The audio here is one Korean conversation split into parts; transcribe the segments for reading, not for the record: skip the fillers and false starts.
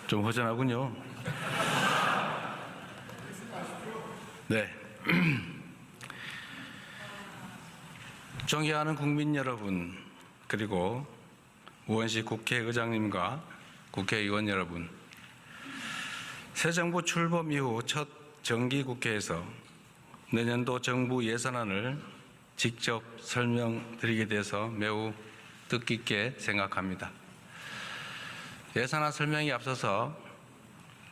좀 허전하군요. 네. 존경하는 국민 여러분, 그리고 우원식 국회의장님과 국회의원 여러분, 새 정부 출범 이후 첫 정기국회에서 내년도 정부 예산안을 직접 설명드리게 돼서 매우 뜻깊게 생각합니다. 예산안 설명에 앞서서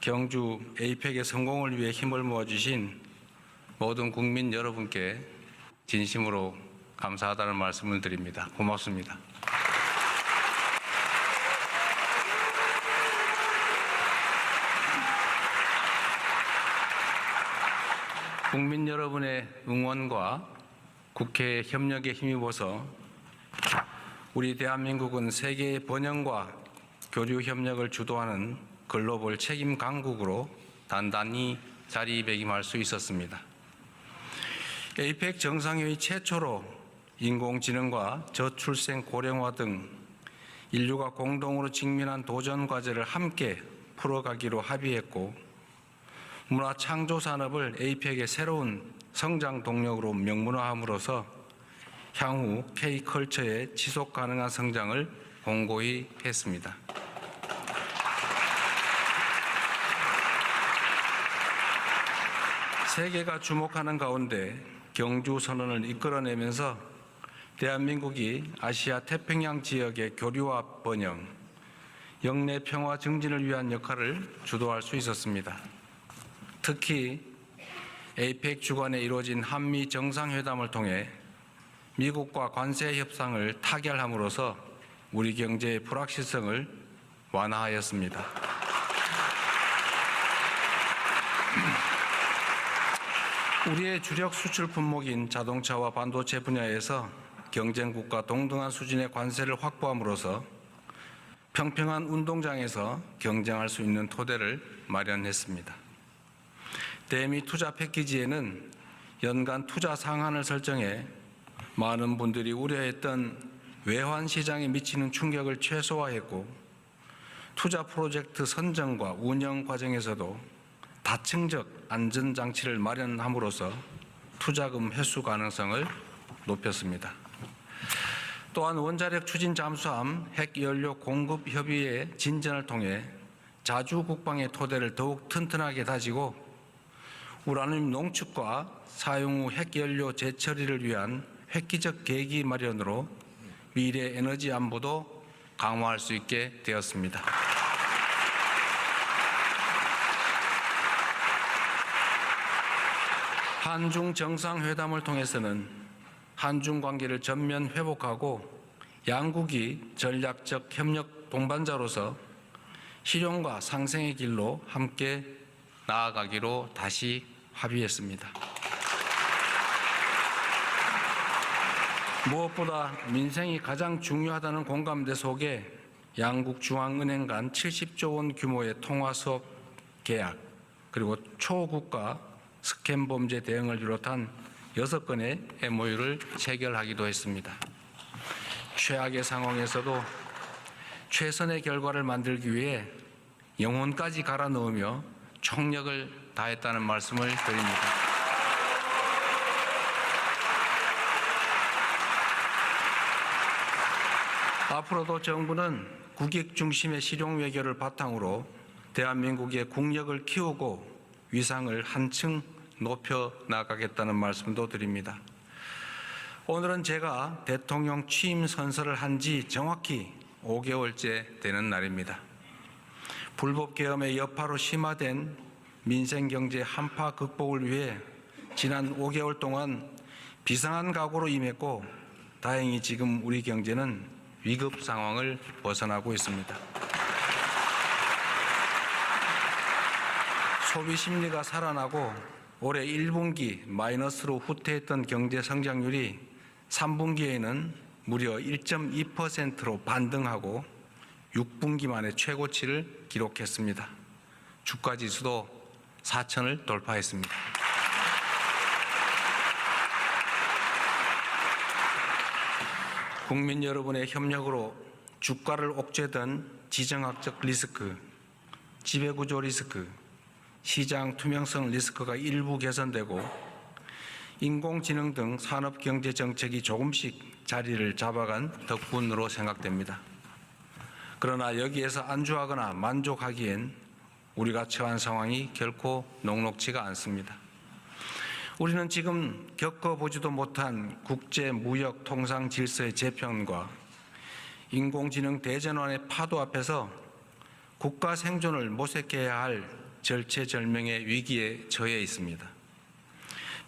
경주 에이펙의 성공을 위해 힘을 모아주신 모든 국민 여러분께 진심으로 감사하다는 말씀을 드립니다. 고맙습니다. 국민 여러분의 응원과 국회 협력에 힘입어서 우리 대한민국은 세계의 번영과 교류 협력을 주도하는 글로벌 책임 강국으로 단단히 자리매김할 수 있었습니다. 에이펙 정상회의 최초로 인공지능과 저출생 고령화 등 인류가 공동으로 직면한 도전 과제를 함께 풀어가기로 합의했고, 문화 창조 산업을 에이펙의 새로운 성장 동력으로 명문화함으로써 향후 K컬처의 지속 가능한 성장을 공고히 했습니다. 세계가 주목하는 가운데 경주 선언을 이끌어내면서 대한민국이 아시아 태평양 지역의 교류와 번영, 영내 평화 증진을 위한 역할을 주도할 수 있었습니다. 특히 에이펙 주관에 이루어진 한미 정상회담을 통해 미국과 관세 협상을 타결함으로써 우리 경제의 불확실성을 완화하였습니다. 우리의 주력 수출 품목인 자동차와 반도체 분야에서 경쟁국과 동등한 수준의 관세를 확보함으로써 평평한 운동장에서 경쟁할 수 있는 토대를 마련했습니다. 대미 투자 패키지에는 연간 투자 상한을 설정해 많은 분들이 우려했던 외환 시장에 미치는 충격을 최소화했고, 투자 프로젝트 선정과 운영 과정에서도 다층적 안전장치를 마련함으로써 투자금 회수 가능성을 높였습니다. 또한 원자력 추진 잠수함 핵연료 공급 협의의 진전을 통해 자주 국방의 토대를 더욱 튼튼하게 다지고, 우라늄 농축과 사용 후 핵연료 재처리를 위한 획기적 계기 마련으로 미래 에너지 안보도 강화할 수 있게 되었습니다. 한중 정상회담을 통해서는 한중 관계를 전면 회복하고 양국이 전략적 협력 동반자로서 실용과 상생의 길로 함께 나아가기로 다시 합의했습니다. 무엇보다 민생이 가장 중요하다는 공감대 속에 양국 중앙은행 간 70조 원 규모의 통화수업 계약, 그리고 초국가 스캠 범죄 대응을 비롯한 6건의 MOU를 체결하기도 했습니다. 최악의 상황에서도 최선의 결과를 만들기 위해 영혼까지 갈아 넣으며 총력을 다했다는 말씀을 드립니다. 앞으로도 정부는 국익 중심의 실용 외교를 바탕으로 대한민국의 국력을 키우고 위상을 한층 높여 나가겠다는 말씀도 드립니다. 오늘은 제가 대통령 취임 선서를 한 지 정확히 5개월째 되는 날입니다. 불법 계엄의 여파로 심화된 민생경제 한파 극복을 위해 지난 5개월 동안 비상한 각오로 임했고, 다행히 지금 우리 경제는 위급 상황을 벗어나고 있습니다. 소비 심리가 살아나고 올해 1분기 마이너스로 후퇴했던 경제 성장률이 3분기에는 무려 1.2%로 반등하고 6분기 만에 최고치를 기록했습니다. 주가지수도 4,000을 돌파했습니다. 국민 여러분의 협력으로 주가를 옥죄던 지정학적 리스크, 지배구조 리스크, 시장 투명성 리스크가 일부 개선되고 인공지능 등 산업경제정책이 조금씩 자리를 잡아간 덕분으로 생각됩니다. 그러나 여기에서 안주하거나 만족하기엔 우리가 처한 상황이 결코 녹록지가 않습니다. 우리는 지금 겪어보지도 못한 국제 무역 통상 질서의 재편과 인공지능 대전환의 파도 앞에서 국가 생존을 모색해야 할 절체절명의 위기에 처해 있습니다.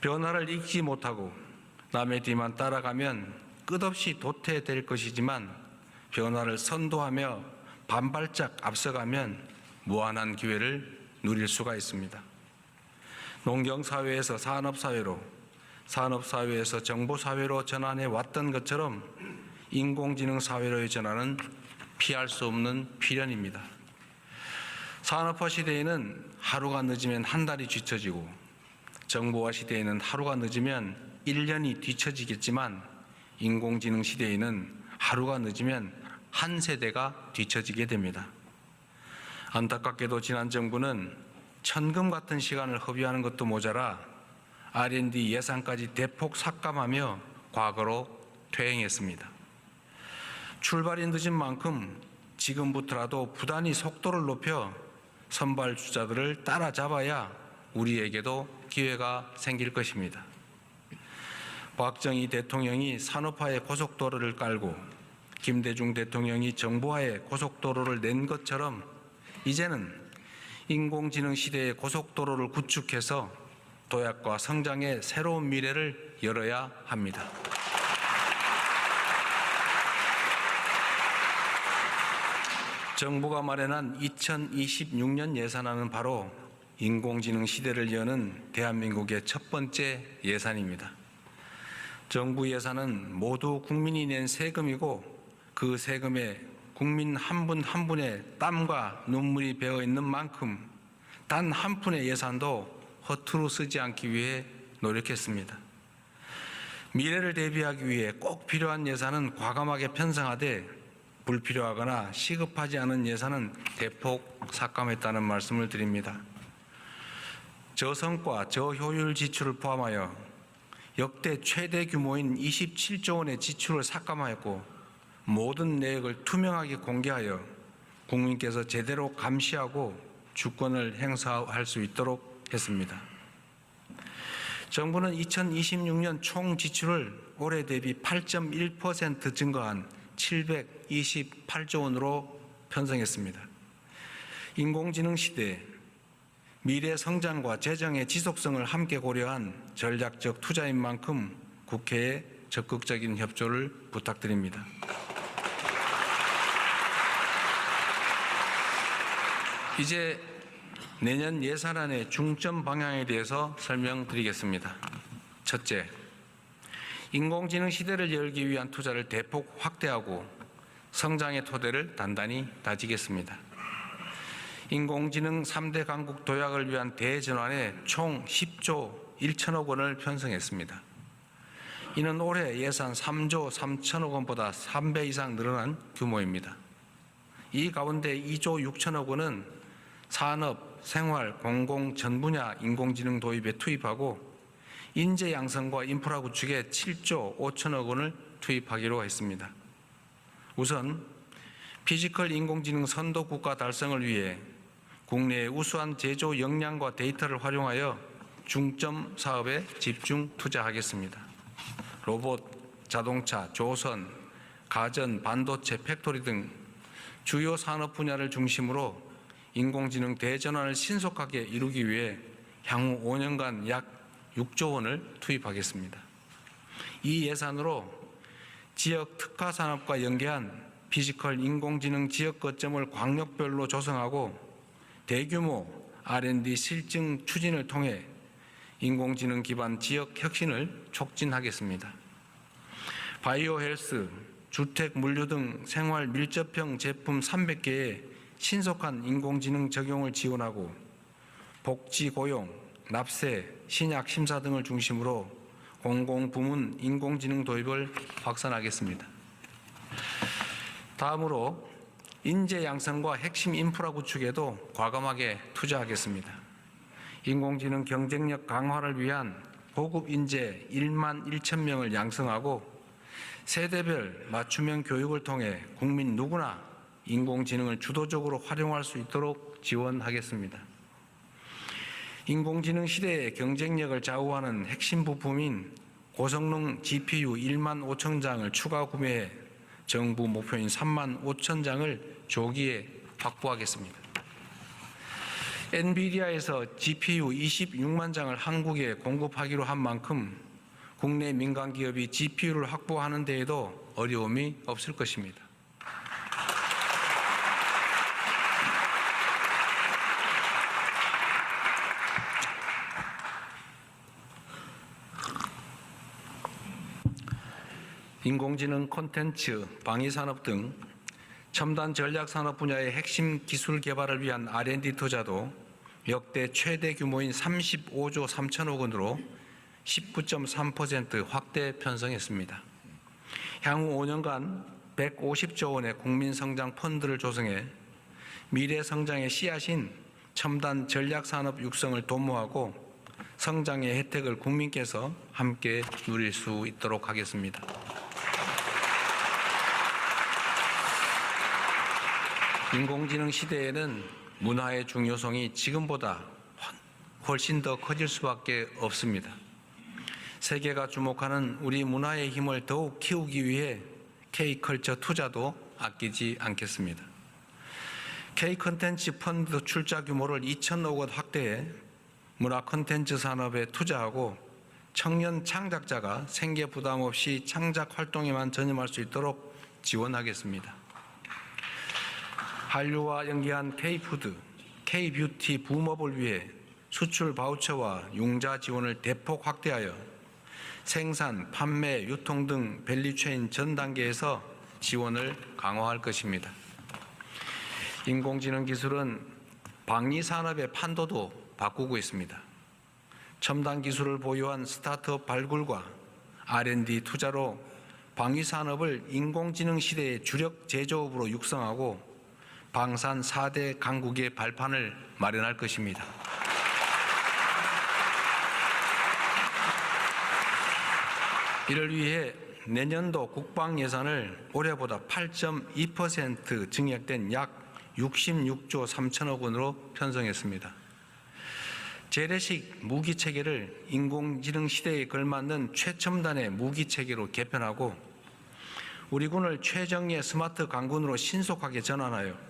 변화를 읽지 못하고 남의 뒤만 따라가면 끝없이 도태될 것이지만 변화를 선도하며 반발짝 앞서가면 무한한 기회를 누릴 수가 있습니다. 농경사회에서 산업사회로, 산업사회에서 정보사회로 전환해 왔던 것처럼 인공지능 사회로의 전환은 피할 수 없는 필연입니다. 산업화 시대에는 하루가 늦으면 한 달이 뒤처지고 정보화 시대에는 하루가 늦으면 1년이 뒤처지겠지만 인공지능 시대에는 하루가 늦으면 한 세대가 뒤처지게 됩니다. 안타깝게도 지난 정부는 천금 같은 시간을 허비하는 것도 모자라 R&D 예산까지 대폭 삭감하며 과거로 퇴행했습니다. 출발이 늦은 만큼 지금부터라도 부단히 속도를 높여 선발주자들을 따라잡아야 우리에게도 기회가 생길 것입니다. 박정희 대통령이 산업화의 고속도로를 깔고 김대중 대통령이 정보화의 고속도로를 낸 것처럼 이제는 인공지능 시대의 고속도로를 구축해서 도약과 성장의 새로운 미래를 열어야 합니다. 정부가 마련한 2026년 예산안은 바로 인공지능 시대를 여는 대한민국의 첫 번째 예산입니다. 정부 예산은 모두 국민이 낸 세금이고 그 세금에 국민 한 분 한 분의 땀과 눈물이 배어 있는 만큼 단 한 푼의 예산도 허투루 쓰지 않기 위해 노력했습니다. 미래를 대비하기 위해 꼭 필요한 예산은 과감하게 편성하되 불필요하거나 시급하지 않은 예산은 대폭 삭감했다는 말씀을 드립니다. 저성과 저효율 지출을 포함하여 역대 최대 규모인 27조 원의 지출을 삭감하였고 모든 내역을 투명하게 공개하여 국민께서 제대로 감시하고 주권을 행사할 수 있도록 했습니다. 정부는 2026년 총 지출을 올해 대비 8.1% 증가한 728조 원으로 편성했습니다. 인공지능 시대 미래 성장과 재정의 지속성을 함께 고려한 전략적 투자인 만큼 국회에 적극적인 협조를 부탁드립니다. 이제 내년 예산안의 중점 방향에 대해서 설명드리겠습니다. 첫째, 인공지능 시대를 열기 위한 투자를 대폭 확대하고 성장의 토대를 단단히 다지겠습니다. 인공지능 3대 강국 도약을 위한 대전환에 총 10조 1천억 원을 편성했습니다. 이는 올해 예산 3조 3천억 원보다 3배 이상 늘어난 규모입니다. 이 가운데 2조 6천억 원은 산업, 생활, 공공 전 분야 인공지능 도입에 투입하고 인재 양성과 인프라 구축에 7조 5천억 원을 투입하기로 했습니다. 우선 피지컬 인공지능 선도 국가 달성을 위해 국내의 우수한 제조 역량과 데이터를 활용하여 중점 사업에 집중 투자하겠습니다. 로봇, 자동차, 조선, 가전, 반도체, 팩토리 등 주요 산업 분야를 중심으로 인공지능 대전환을 신속하게 이루기 위해 향후 5년간 약 6조 원을 투입하겠습니다. 이 예산으로 지역 특화 산업과 연계한 피지컬 인공지능 지역 거점을 광역별로 조성하고 대규모 R&D 실증 추진을 통해 인공지능 기반 지역 혁신을 촉진하겠습니다. 바이오 헬스, 주택 물류 등 생활 밀접형 제품 300개의 신속한 인공지능 적용을 지원하고 복지 고용, 납세, 신약 심사 등을 중심으로 공공부문 인공지능 도입을 확산하겠습니다. 다음으로 인재 양성과 핵심 인프라 구축에도 과감하게 투자하겠습니다. 인공지능 경쟁력 강화를 위한 고급 인재 1만 1천 명을 양성하고 세대별 맞춤형 교육을 통해 국민 누구나 인공지능을 주도적으로 활용할 수 있도록 지원하겠습니다. 인공지능 시대의 경쟁력을 좌우하는 핵심 부품인 고성능 GPU 1만 5천 장을 추가 구매해 정부 목표인 3만 5천 장을 조기에 확보하겠습니다. 엔비디아에서 GPU 26만 장을 한국에 공급하기로 한 만큼 국내 민간 기업이 GPU를 확보하는 데에도 어려움이 없을 것입니다. 인공지능 콘텐츠, 방위산업 등 첨단 전략산업 분야의 핵심 기술 개발을 위한 R&D 투자도 역대 최대 규모인 35조 3천억 원으로 19.3% 확대 편성했습니다. 향후 5년간 150조 원의 국민성장 펀드를 조성해 미래 성장의 씨앗인 첨단 전략산업 육성을 도모하고 성장의 혜택을 국민께서 함께 누릴 수 있도록 하겠습니다. 인공지능 시대에는 문화의 중요성이 지금보다 훨씬 더 커질 수밖에 없습니다. 세계가 주목하는 우리 문화의 힘을 더욱 키우기 위해 K컬처 투자도 아끼지 않겠습니다. K콘텐츠 펀드 출자 규모를 2천억 원 확대해 문화 콘텐츠 산업에 투자하고 청년 창작자가 생계 부담 없이 창작 활동에만 전념할 수 있도록 지원하겠습니다. 한류와 연계한 K푸드, K뷰티 붐업을 위해 수출 바우처와 융자 지원을 대폭 확대하여 생산, 판매, 유통 등 밸류체인 전 단계에서 지원을 강화할 것입니다. 인공지능 기술은 방위 산업의 판도도 바꾸고 있습니다. 첨단 기술을 보유한 스타트업 발굴과 R&D 투자로 방위 산업을 인공지능 시대의 주력 제조업으로 육성하고 방산 4대 강국의 발판을 마련할 것입니다. 이를 위해 내년도 국방 예산을 올해보다 8.2% 증액된 약 66조 3천억 원으로 편성했습니다. 재래식 무기 체계를 인공지능 시대에 걸맞는 최첨단의 무기 체계로 개편하고 우리 군을 최정예 스마트 강군으로 신속하게 전환하여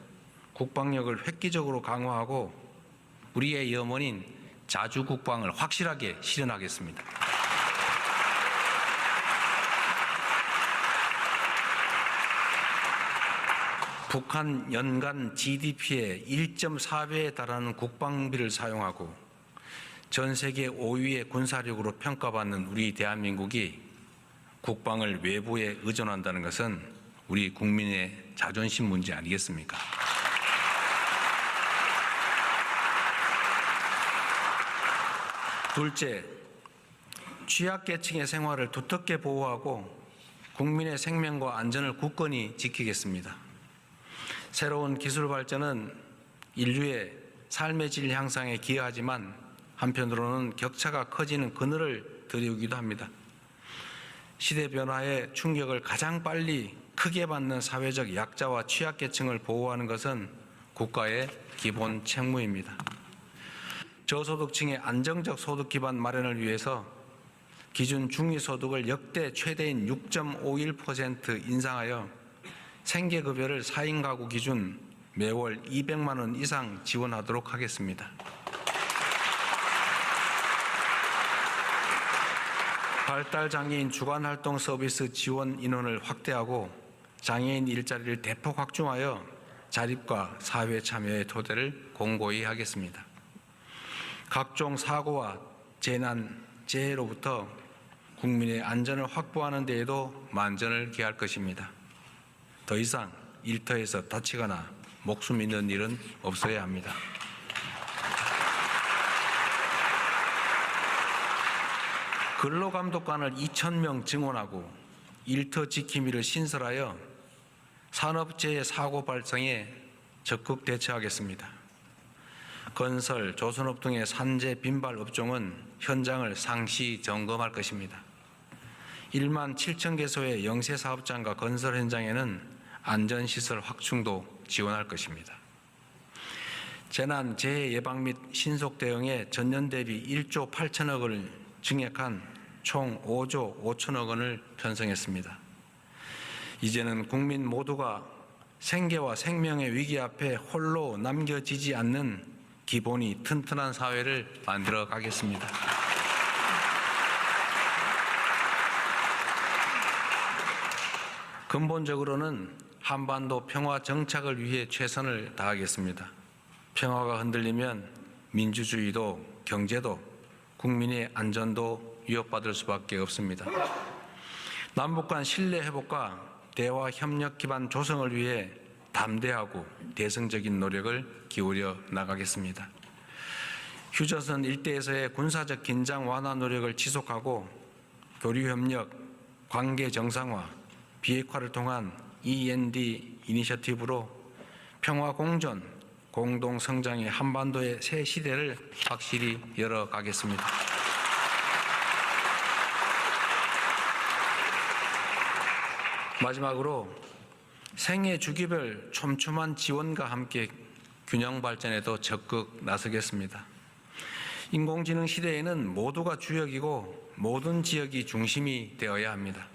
국방력을 획기적으로 강화하고 우리의 염원인 자주국방을 확실하게 실현하겠습니다. 북한 연간 GDP의 1.4배에 달하는 국방비를 사용하고 전 세계 5위의 군사력으로 평가받는 우리 대한민국이 국방을 외부에 의존한다는 것은 우리 국민의 자존심 문제 아니겠습니까? 둘째, 취약계층의 생활을 두텁게 보호하고 국민의 생명과 안전을 굳건히 지키겠습니다. 새로운 기술 발전은 인류의 삶의 질 향상에 기여하지만 한편으로는 격차가 커지는 그늘을 드리우기도 합니다. 시대 변화의 충격을 가장 빨리 크게 받는 사회적 약자와 취약계층을 보호하는 것은 국가의 기본 책무입니다. 저소득층의 안정적 소득 기반 마련을 위해서 기준 중위소득을 역대 최대인 6.51% 인상하여 생계급여를 4인 가구 기준 매월 200만 원 이상 지원하도록 하겠습니다. 발달장애인 주간활동 서비스 지원 인원을 확대하고 장애인 일자리를 대폭 확충하여 자립과 사회 참여의 토대를 공고히 하겠습니다. 각종 사고와 재난, 재해로부터 국민의 안전을 확보하는 데에도 만전을 기할 것입니다. 더 이상 일터에서 다치거나 목숨 잃는 일은 없어야 합니다. 근로감독관을 2,000명 증원하고 일터 지킴이를 신설하여 산업재해 사고 발생에 적극 대처하겠습니다. 건설, 조선업 등의 산재 빈발 업종은 현장을 상시 점검할 것입니다. 1만 7천 개소의 영세 사업장과 건설 현장에는 안전시설 확충도 지원할 것입니다. 재난, 재해 예방 및 신속 대응에 전년 대비 1조 8천억 원을 증액한 총 5조 5천억 원을 편성했습니다. 이제는 국민 모두가 생계와 생명의 위기 앞에 홀로 남겨지지 않는 기본이 튼튼한 사회를 만들어 가겠습니다. 근본적으로는 한반도 평화 정착을 위해 최선을 다하겠습니다. 평화가 흔들리면 민주주의도 경제도 국민의 안전도 위협받을 수밖에 없습니다. 남북 간 신뢰 회복과 대화 협력 기반 조성을 위해 담대하고 대승적인 노력을 기울여 나가겠습니다. 휴전선 일대에서의 군사적 긴장 완화 노력을 지속하고 교류 협력, 관계 정상화, 비핵화를 통한 END 이니셔티브로 평화 공존, 공동 성장의 한반도의 새 시대를 확실히 열어가겠습니다. 마지막으로 생애 주기별 촘촘한 지원과 함께 균형 발전에도 적극 나서겠습니다. 인공지능 시대에는 모두가 주역이고 모든 지역이 중심이 되어야 합니다.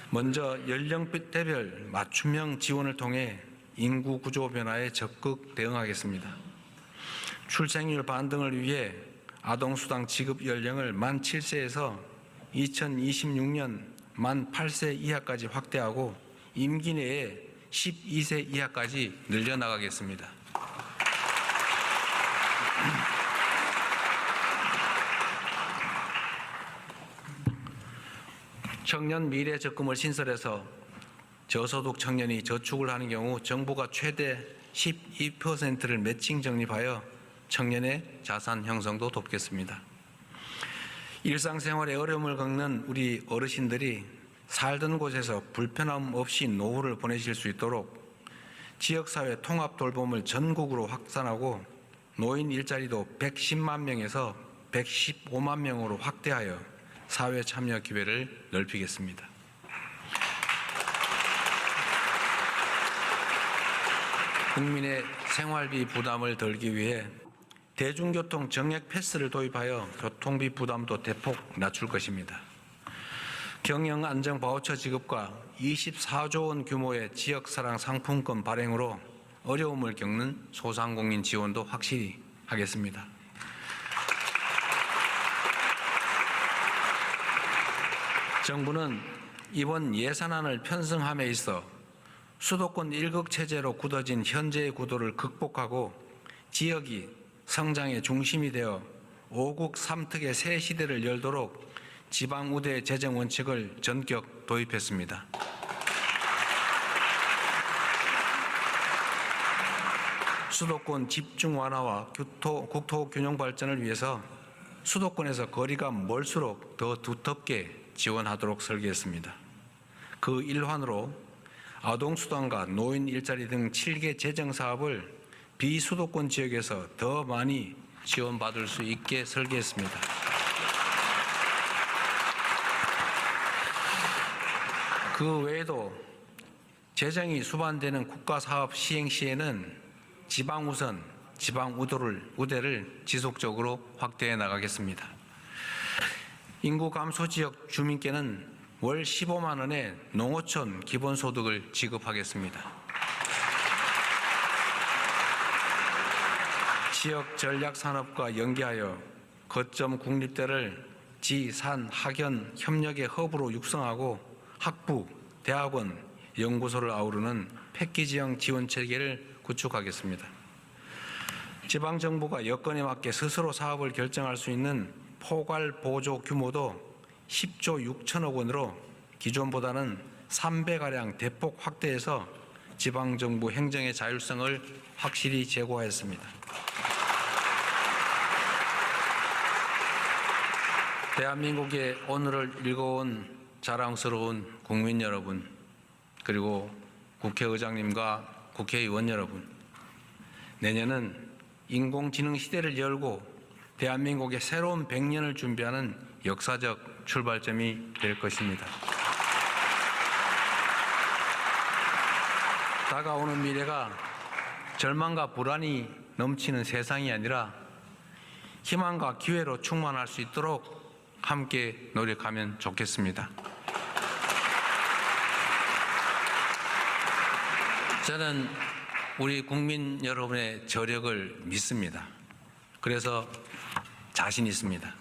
먼저 연령대별 맞춤형 지원을 통해 인구 구조 변화에 적극 대응하겠습니다. 출생률 반등을 위해 아동수당 지급 연령을 만 7세에서 2026년 만 8세 이하까지 확대하고 임기 내에 12세 이하까지 늘려나가겠습니다. 청년 미래 적금을 신설해서 저소득 청년이 저축을 하는 경우 정부가 최대 12%를 매칭 적립하여 청년의 자산 형성도 돕겠습니다. 일상생활에 어려움을 겪는 우리 어르신들이 살던 곳에서 불편함 없이 노후를 보내실 수 있도록 지역사회 통합 돌봄을 전국으로 확산하고 노인 일자리도 110만 명에서 115만 명으로 확대하여 사회 참여 기회를 넓히겠습니다. 국민의 생활비 부담을 덜기 위해 대중교통 정액 패스를 도입하여 교통비 부담도 대폭 낮출 것입니다. 경영안정 바우처 지급과 24조 원 규모의 지역사랑 상품권 발행으로 어려움을 겪는 소상공인 지원도 확실히 하겠습니다. 정부는 이번 예산안을 편성함에 있어 수도권 1극 체제로 굳어진 현재의 구도를 극복하고 지역이 성장의 중심이 되어 5국 3특의 새 시대를 열도록 지방우대 재정 원칙을 전격 도입했습니다. 수도권 집중 완화와 국토 균형 발전을 위해서 수도권에서 거리가 멀수록 더 두텁게 지원하도록 설계했습니다. 그 일환으로 아동수당과 노인 일자리 등 7개 재정 사업을 비수도권 지역에서 더 많이 지원받을 수 있게 설계했습니다. 그 외에도 재정이 수반되는 국가사업 시행 시에는 지방우선, 지방우대를 지속적으로 확대해 나가겠습니다. 인구 감소 지역 주민께는 월 15만 원의 농어촌 기본소득을 지급하겠습니다. 지역 전략산업과 연계하여 거점 국립대를 지, 산, 학연 협력의 허브로 육성하고 학부, 대학원, 연구소를 아우르는 패키지형 지원체계를 구축하겠습니다. 지방정부가 여건에 맞게 스스로 사업을 결정할 수 있는 포괄 보조 규모도 10조 6천억 원으로 기존보다는 3배가량 대폭 확대해서 지방정부 행정의 자율성을 확실히 제고하였습니다. 대한민국의 오늘을 읽어온 자랑스러운 국민 여러분, 그리고 국회의장님과 국회의원 여러분, 내년은 인공지능 시대를 열고 대한민국의 새로운 100년을 준비하는 역사적 출발점이 될 것입니다. 다가오는 미래가 절망과 불안이 넘치는 세상이 아니라 희망과 기회로 충만할 수 있도록 함께 노력하면 좋겠습니다. 저는 우리 국민 여러분의 저력을 믿습니다. 그래서 자신 있습니다.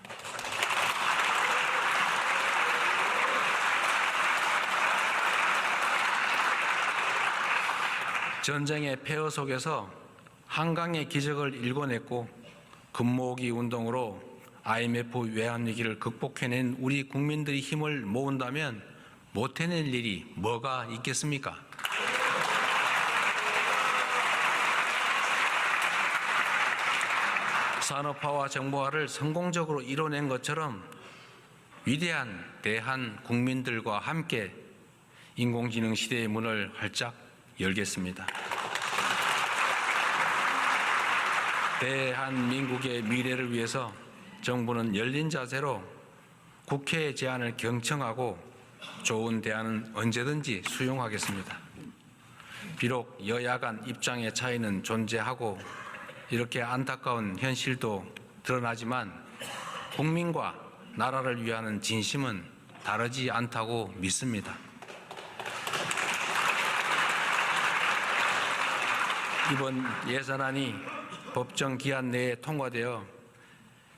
전쟁의 폐허 속에서 한강의 기적을 일궈냈고 금모으기 운동으로 IMF 외환위기를 극복해낸 우리 국민들이 힘을 모은다면 못 해낼 일이 뭐가 있겠습니까? 산업화와 정보화를 성공적으로 이뤄낸 것처럼 위대한 대한 국민들과 함께 인공지능 시대의 문을 활짝 열겠습니다. 대한민국의 미래를 위해서 정부는 열린 자세로 국회의 제안을 경청하고 좋은 대안은 언제든지 수용하겠습니다. 비록 여야 간 입장의 차이는 존재하고 이렇게 안타까운 현실도 드러나지만 국민과 나라를 위하는 진심은 다르지 않다고 믿습니다. 이번 예산안이 법정 기한 내에 통과되어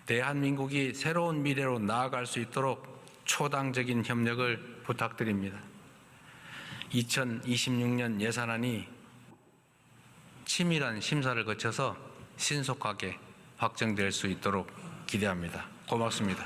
대한민국이 새로운 미래로 나아갈 수 있도록 초당적인 협력을 부탁드립니다. 2026년 예산안이 치밀한 심사를 거쳐서 신속하게 확정될 수 있도록 기대합니다. 고맙습니다.